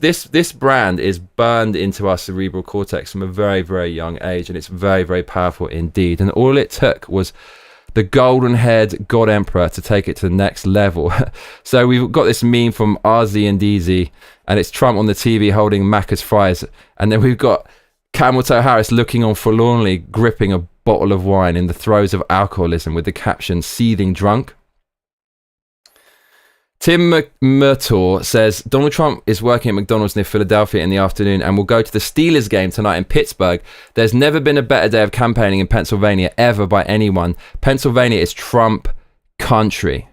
Speaker 1: brand is burned into our cerebral cortex from a very, very young age, and it's very, very powerful indeed. And all it took was the golden-haired God Emperor to take it to the next level. So we've got this meme from RZ and DZ, and it's Trump on the TV holding Macca's fries, and then we've got Camel Toe Harris looking on forlornly, gripping a bottle of wine in the throes of alcoholism with the caption, "Seething drunk." Tim Murtaugh says, Donald Trump is working at McDonald's near Philadelphia in the afternoon and will go to the Steelers game tonight in Pittsburgh. There's never been a better day of campaigning in Pennsylvania ever by anyone. Pennsylvania is Trump country.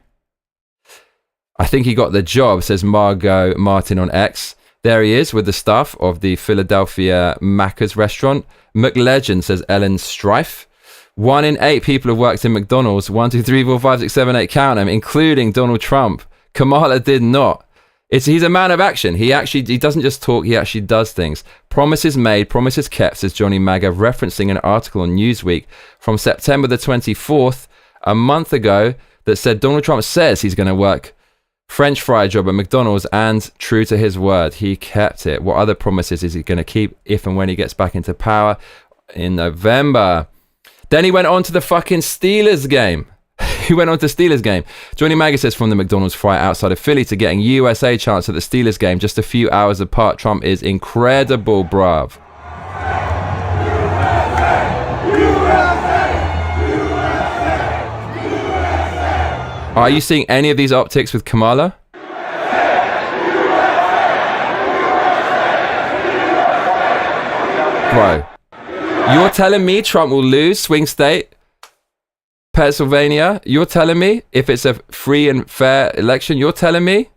Speaker 1: I think he got the job, says Margot Martin on X. There he is with the staff of the Philadelphia Macca's restaurant. McLegend, says Ellen Strife. 1 in 8 people have worked in McDonald's. 1, 2, 3, 4, 5, 6, 7, 8, count them, including Donald Trump. Kamala did not. He's a man of action. He doesn't just talk, he actually does things. Promises made, promises kept, says Johnny Maga, referencing an article on Newsweek from September the 24th, a month ago, that said Donald Trump says he's going to work French fry job at McDonald's, and true to his word, he kept it. What other promises is he going to keep if and when he gets back into power in November? Then he went on to the fucking Steelers game. Johnny Maga says, from the McDonald's fry outside of Philly to getting USA chance at the Steelers game just a few hours apart. Trump is incredible, bruv. Are you seeing any of these optics with Kamala? Bro, you're telling me Trump will lose swing state Pennsylvania? You're telling me if it's a free and fair election? You're telling me?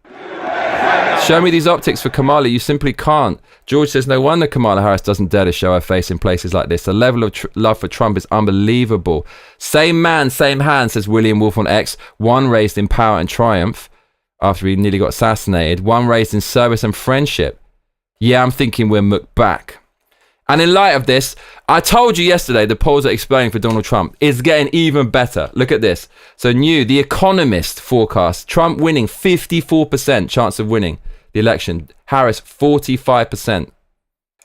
Speaker 1: Show me these optics for Kamala. You simply can't. George says, no wonder Kamala Harris doesn't dare to show her face in places like this. The level of love for Trump is unbelievable. Same man, same hand, says William Wolf on X. One raised in power and triumph after he nearly got assassinated. One raised in service and friendship. Yeah, I'm thinking we're Mook back. And in light of this, I told you yesterday the polls are exploding for Donald Trump. It's getting even better. Look at this. So The Economist forecast Trump winning 54% chance of winning the election. Harris 45%.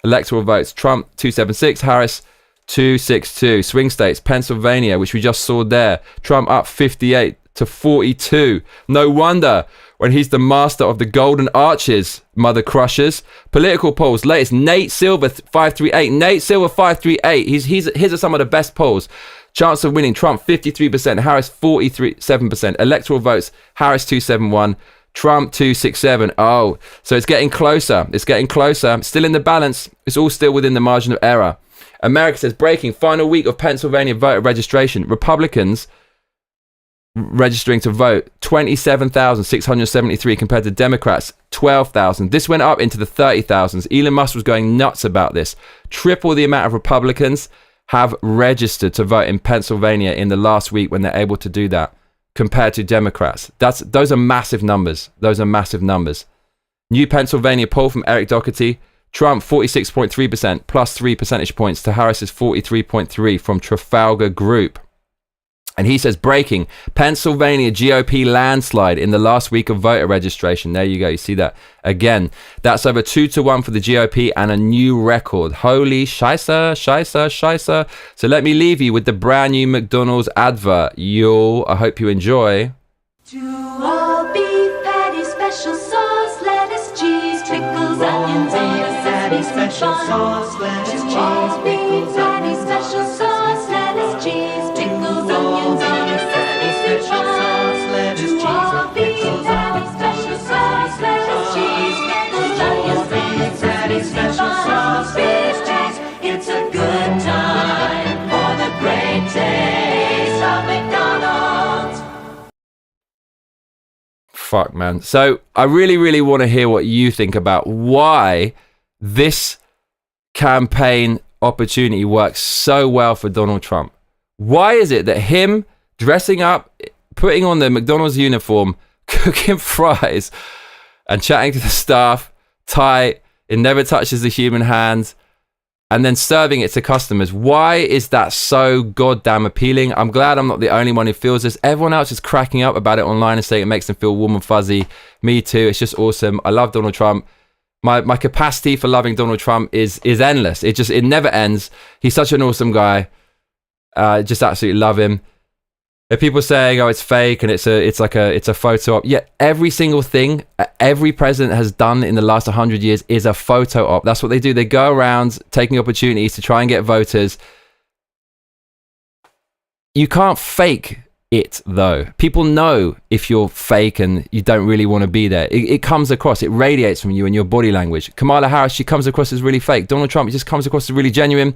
Speaker 1: Electoral votes, Trump 276, Harris 262. Swing states, Pennsylvania, which we just saw there. Trump up 58 to 42. No wonder when he's the master of the golden arches, mother crushers. Political polls, latest, Nate Silver 538. Nate Silver 538. His are some of the best polls. Chance of winning, Trump 53%, Harris 47%. Electoral votes, Harris 271, Trump 267. Oh, so it's getting closer. It's getting closer. Still in the balance. It's all still within the margin of error. America says breaking final week of Pennsylvania voter registration. Republicans registering to vote 27,673 compared to Democrats 12,000. This went up into the 30,000s. Elon Musk was going nuts about this. Triple the amount of Republicans have registered to vote in Pennsylvania in the last week when they're able to do that compared to Democrats. Those are massive numbers. Those are massive numbers. New Pennsylvania poll from Eric Doherty. Trump 46.3% plus 3 percentage points to Harris's 43.3 from Trafalgar Group. And he says breaking Pennsylvania GOP landslide in the last week of voter registration. There you go. You see that again. That's over 2-1 for the GOP and a new record. Holy scheisse. So let me leave you with the brand new McDonald's advert. Yo, I hope you enjoy.
Speaker 10: To all beef patty, special sauce, lettuce, cheese, pickles, onions on a patty, special sauce, lettuce, cheese, pickles, onions, special sauce, lettuce, cheese, pickles, onions on a patty, special sauce, lettuce, cheese, pickles, onions, special sauce, lettuce, cheese, pickles, onions on a patty, special sauce, beef cheese. It's a good time for the great taste of McDonald's.
Speaker 1: Fuck, man. So I really want to hear what you think about why this campaign opportunity works so well for Donald Trump. Why is it that him dressing up, putting on the McDonald's uniform, cooking fries and chatting to the staff, tight, it never touches the human hand, and then serving it to customers, why is that so goddamn appealing? I'm glad I'm not the only one who feels this. Everyone else is cracking up about it online and saying it makes them feel warm and fuzzy. Me too. It's just awesome. I love Donald Trump. My capacity for loving Donald Trump is endless. It never ends. He's such an awesome guy. Just absolutely love him. If people saying, oh, it's fake and it's a photo op, yet every single thing every president has done in the last 100 years is a photo op. That's what they do. They go around taking opportunities to try and get voters. You can't fake it, though. People know if you're fake and you don't really want to be there. It comes across. It radiates from you in your body language. Kamala Harris, she comes across as really fake. Donald Trump, he just comes across as really genuine.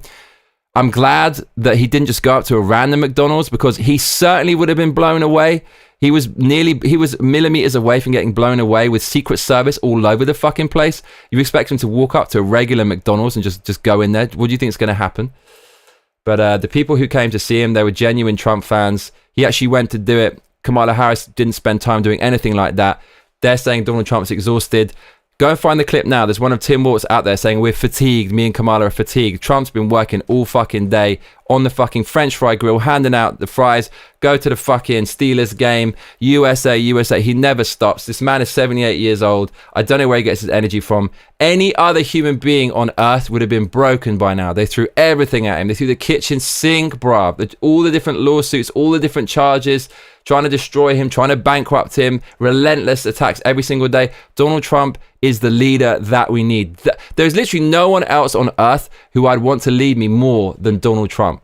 Speaker 1: I'm glad that he didn't just go up to a random McDonald's, because he certainly would have been blown away. He was millimeters away from getting blown away with Secret Service all over the fucking place. You expect him to walk up to a regular McDonald's and just go in there? What do you think is going to happen? But the people who came to see him, they were genuine Trump fans. He actually went to do it. Kamala Harris didn't spend time doing anything like that. They're saying Donald Trump's exhausted. Go and find the clip now. There's one of Tim Waltz out there saying, we're fatigued. Me and Kamala are fatigued. Trump's been working all fucking day on the fucking French fry grill, handing out the fries. Go to the fucking Steelers game. USA. He never stops. This man is 78 years old. I don't know where he gets his energy from. Any other human being on earth would have been broken by now. They threw everything at him. They threw the kitchen sink, bruv. All the different lawsuits, all the different charges, trying to destroy him, trying to bankrupt him, relentless attacks every single day. Donald Trump is the leader that we need. There's literally no one else on earth who I'd want to lead me more than Donald Trump.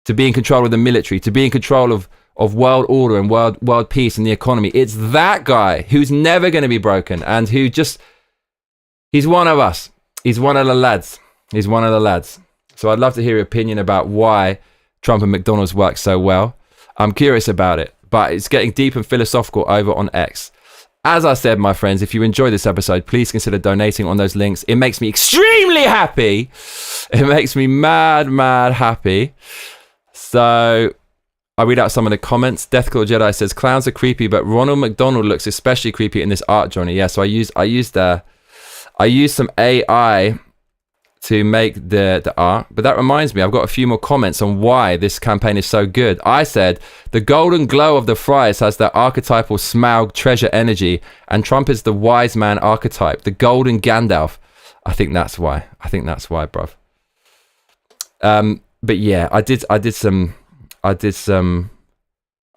Speaker 1: To be in control of the military, to be in control of world order and world peace and the economy. It's that guy who's never going to be broken and who just, he's one of us. He's one of the lads. He's one of the lads. So I'd love to hear your opinion about why Trump and McDonald's work so well. I'm curious about it, but it's getting deep and philosophical over on X. As I said, my friends, if you enjoyed this episode, please consider donating on those links. It makes me extremely happy. It makes me mad happy. So I'll read out some of the comments. Deathclaw Jedi says, clowns are creepy, but Ronald McDonald looks especially creepy in this art, Johnny. Yeah, so I used some AI to make the art, but that reminds me, I've got a few more comments on why this campaign is so good. I said, the golden glow of the fries has that archetypal Smaug treasure energy, and Trump is the wise man archetype, the golden Gandalf. I think that's why, bruv. But yeah, I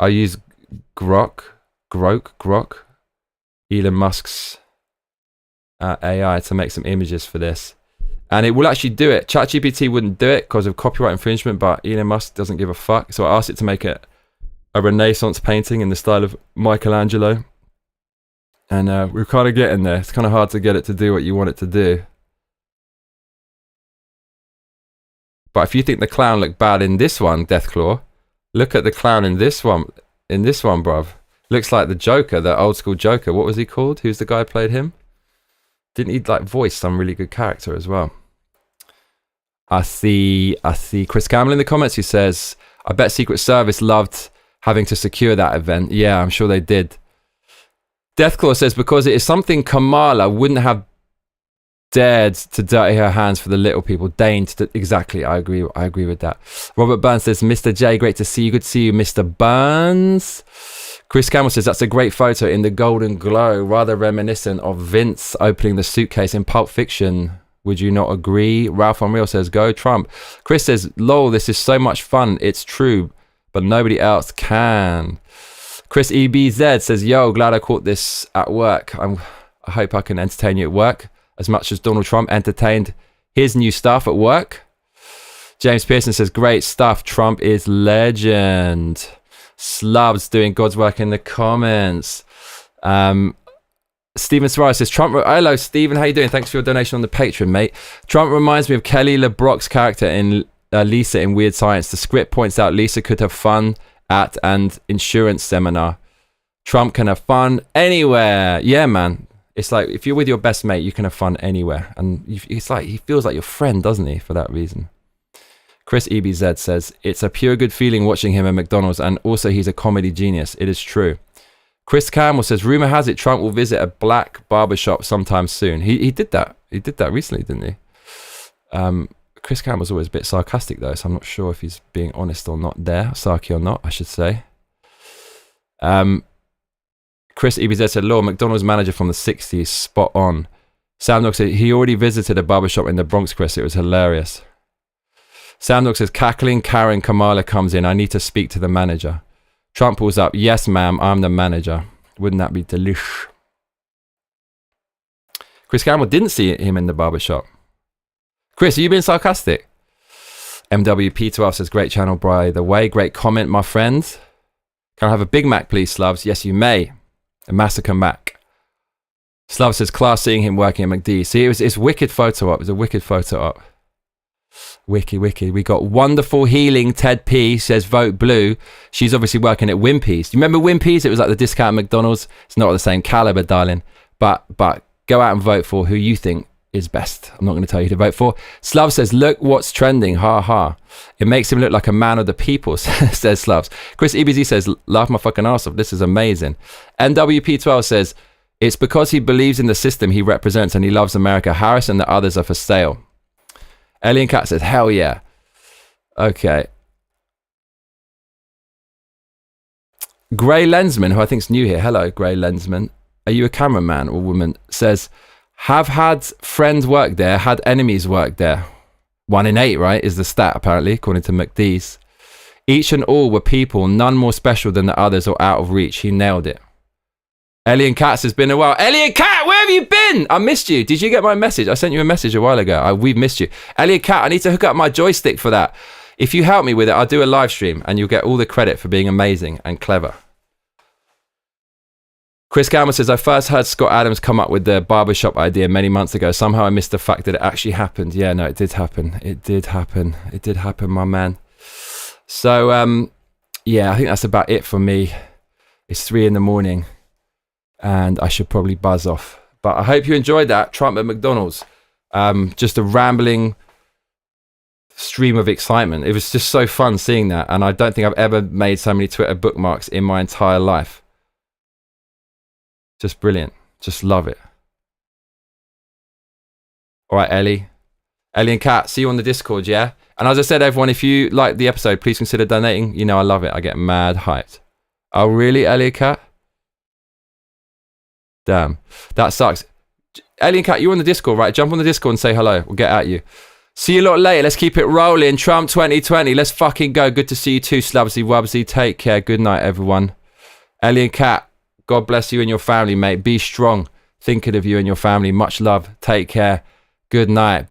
Speaker 1: used Grok, Elon Musk's AI to make some images for this. And it will actually do it. ChatGPT wouldn't do it because of copyright infringement, but Elon Musk doesn't give a fuck. So I asked it to make a Renaissance painting in the style of Michelangelo. And we're kind of getting there. It's kind of hard to get it to do what you want it to do. But if you think the clown looked bad in this one, Deathclaw, look at the clown in this one, bruv. Looks like the Joker, the old school Joker. What was he called? Who's the guy who played him? Didn't he like voice some really good character as well? I see Chris Campbell in the comments who says, I bet Secret Service loved having to secure that event. Yeah, I'm sure they did. Deathclaw says, because it is something Kamala wouldn't have dared to dirty her hands for the little people. Deigned to, exactly. I agree with that. Robert Burns says, Mr. J, great to see you. Good to see you, Mr. Burns. Chris Campbell says, that's a great photo in the golden glow, rather reminiscent of Vince opening the suitcase in Pulp Fiction. Would you not agree? Ralph Unreal says, go Trump. Chris says, lol, this is so much fun. It's true, but nobody else can. Chris EBZ says, yo, glad I caught this at work. I hope I can entertain you at work as much as Donald Trump entertained his new stuff at work. James Pearson says, great stuff. Trump is legend. Slubs doing God's work in the comments. Stephen Suarez says, Trump, hello Stephen, how you doing? Thanks for your donation on the Patreon, mate. Trump reminds me of Kelly LeBrock's character in Lisa in Weird Science. The script points out Lisa could have fun at an insurance seminar. Trump can have fun anywhere. Yeah, man. It's like if you're with your best mate, you can have fun anywhere. And it's like he feels like your friend, doesn't he, for that reason? Chris EBZ says, it's a pure good feeling watching him at McDonald's, and also he's a comedy genius. It is true. Chris Campbell says, rumor has it Trump will visit a black barbershop sometime soon. He did that. He did that recently, didn't he? Chris Campbell's always a bit sarcastic though, so I'm not sure if he's being honest or not there. Sarky or not, I should say. Chris EBZ said, Lord, McDonald's manager from the 60s, spot on. Sam Dog said, he already visited a barbershop in the Bronx, Chris. It was hilarious. Sam Dog says, cackling Karen Kamala comes in. I need to speak to the manager. Trump pulls up. Yes, ma'am, I'm the manager. Wouldn't that be delish? Chris Campbell didn't see him in the barbershop. Chris, are you being sarcastic? MWP12 says, great channel, by the way. Great comment, my friend. Can I have a Big Mac, please, Slavs? Yes, you may. A Massacre Mac. Slav says, class seeing him working at McD. See, it's wicked photo op. It's a wicked photo op. Wiki. We got Wonderful Healing Ted P says, vote blue. She's obviously working at Wimpy's. Do you remember Wimpy's? It was like the discount at McDonald's. It's not the same caliber, darling. But go out and vote for who you think is best. I'm not going to tell you to vote for. Slav says, look what's trending. Ha ha. It makes him look like a man of the people, says Slavs. Chris EBZ says, laugh my fucking ass off. This is amazing. NWP12 says, it's because he believes in the system he represents and he loves America. Harris and the others are for sale. Alien Cat says, hell yeah. Okay. Grey Lensman, who I think's new here. Hello, Grey Lensman. Are you a cameraman or woman? Says, have had friends work there, had enemies work there. 1 in 8, right, is the stat, apparently, according to McDee's. Each and all were people, none more special than the others or out of reach. He nailed it. Alien Cats has been a while. Alien Cat, where have you been? I missed you. Did you get my message? I sent you a message a while ago. We've missed you. Alien Cat, I need to hook up my joystick for that. If you help me with it, I'll do a live stream and you'll get all the credit for being amazing and clever. Chris Campbell says, I first heard Scott Adams come up with the barbershop idea many months ago. Somehow I missed the fact that it actually happened. Yeah, no, it did happen. It did happen, my man. So, yeah, I think that's about it for me. It's 3 a.m. and I should probably buzz off. But I hope you enjoyed that. Trump at McDonald's. Just a rambling stream of excitement. It was just so fun seeing that. And I don't think I've ever made so many Twitter bookmarks in my entire life. Just brilliant. Just love it. All right, Ellie and Kat, see you on the Discord, yeah? And as I said, everyone, if you like the episode, please consider donating. You know I love it. I get mad hyped. Oh, really, Ellie and Kat? Damn. That sucks. Ellie and Kat, you're on the Discord, right? Jump on the Discord and say hello. We'll get at you. See you a lot later. Let's keep it rolling. Trump 2020. Let's fucking go. Good to see you too, Slubsy Wubsy. Take care. Good night, everyone. Alien Cat, God bless you and your family, mate. Be strong. Thinking of you and your family. Much love. Take care. Good night.